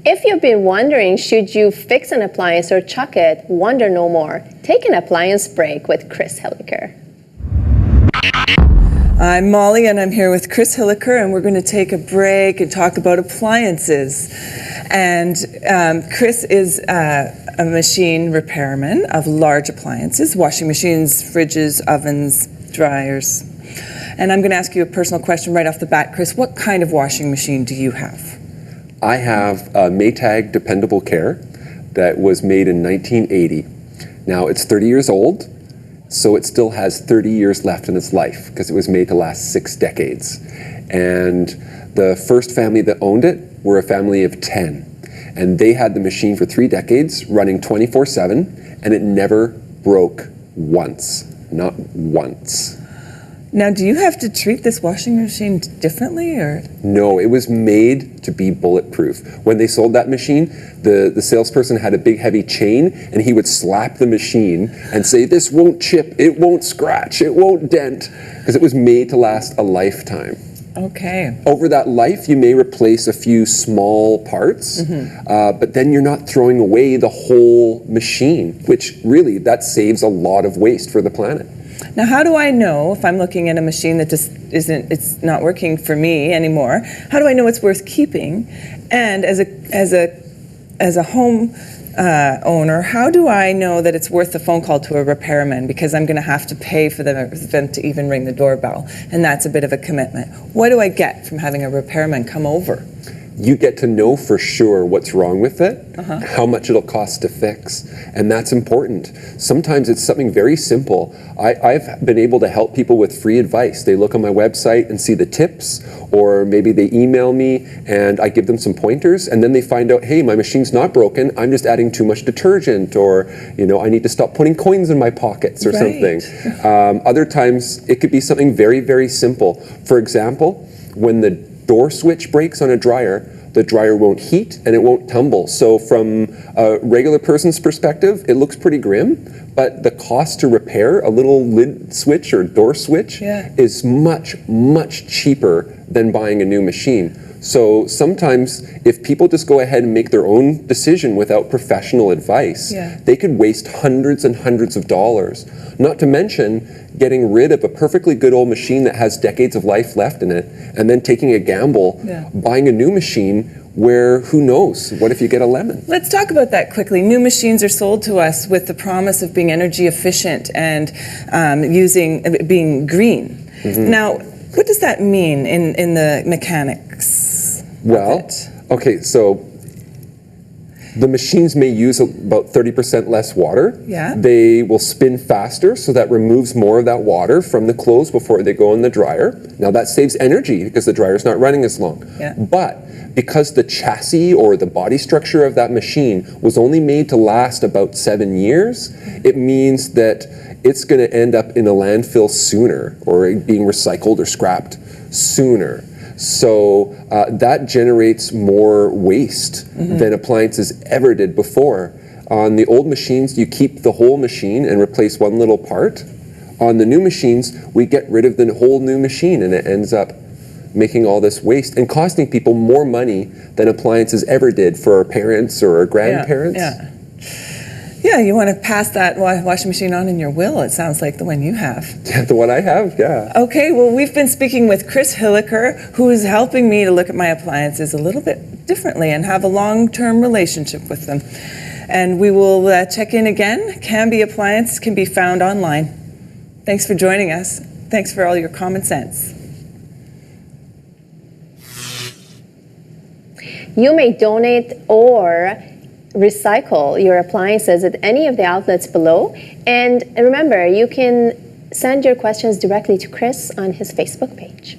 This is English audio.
If you've been wondering, should you fix an appliance or chuck it, wonder no more. Take an appliance break with Chris Hilliker. I'm Molly, and I'm here with Chris Hilliker, and we're going to take a break and talk about appliances. And Chris is a machine repairman of large appliances, washing machines, fridges, ovens, dryers. And I'm going to ask you a personal question right off the bat. Chris, what kind of washing machine do you have? I have a Maytag Dependable Care that was made in 1980. Now it's 30 years old, so it still has 30 years left in its life because it was made to last 6 decades. And the first family that owned it were a family of 10. And they had the machine for 3 decades, running 24/7, and it never broke once, not once. Now, do you have to treat this washing machine differently, or? No, it was made to be bulletproof. When they sold that machine, the salesperson had a big heavy chain, and he would slap the machine and say, "This won't chip, it won't scratch, it won't dent," because it was made to last a lifetime. Okay. Over that life, you may replace a few small parts, but then you're not throwing away the whole machine, which really, that saves a lot of waste for the planet. Now, how do I know if I'm looking at a machine that just it's not working for me anymore? How do I know it's worth keeping? And as a home owner, how do I know that it's worth the phone call to a repairman, because I'm going to have to pay for them to even ring the doorbell, and that's a bit of a commitment. What do I get from having a repairman come over? You get to know for sure what's wrong with it, how much it'll cost to fix, and that's important. Sometimes it's something very simple. I've been able to help people with free advice. They look on my website and see the tips, or maybe they email me and I give them some pointers, and then they find out, hey, my machine's not broken, I'm just adding too much detergent, or I need to stop putting coins in my pockets or something. Other times it could be something very, very simple. For example, when the door switch breaks on a dryer, the dryer won't heat and it won't tumble. So from a regular person's perspective, it looks pretty grim, but the cost to repair a little lid switch or door switch is much, much cheaper than buying a new machine. So sometimes if people just go ahead and make their own decision without professional advice, they could waste hundreds and hundreds of dollars. Not to mention getting rid of a perfectly good old machine that has decades of life left in it, and then taking a gamble, buying a new machine where, who knows, what if you get a lemon? Let's talk about that quickly. New machines are sold to us with the promise of being energy efficient and being green. Now, what does that mean in the mechanics? Well, okay, so the machines may use about 30% less water. They will spin faster, so that removes more of that water from the clothes before they go in the dryer. Now that saves energy because the dryer's not running as long. But because the chassis or the body structure of that machine was only made to last about 7 years, it means that it's going to end up in a landfill sooner, or being recycled or scrapped sooner. So that generates more waste than appliances ever did before. On the old machines, you keep the whole machine and replace one little part. On the new machines, we get rid of the whole new machine, and it ends up making all this waste and costing people more money than appliances ever did for our parents or our grandparents. Yeah, you want to pass that washing machine on in your will, it sounds like the one you have. Yeah, the one I have, yeah. Okay, well, we've been speaking with Chris Hilliker, who is helping me to look at my appliances a little bit differently and have a long-term relationship with them. And we will check in again. Cambie Appliance can be found online. Thanks for joining us. Thanks for all your common sense. You may donate or recycle your appliances at any of the outlets below. And remember, you can send your questions directly to Chris on his Facebook page.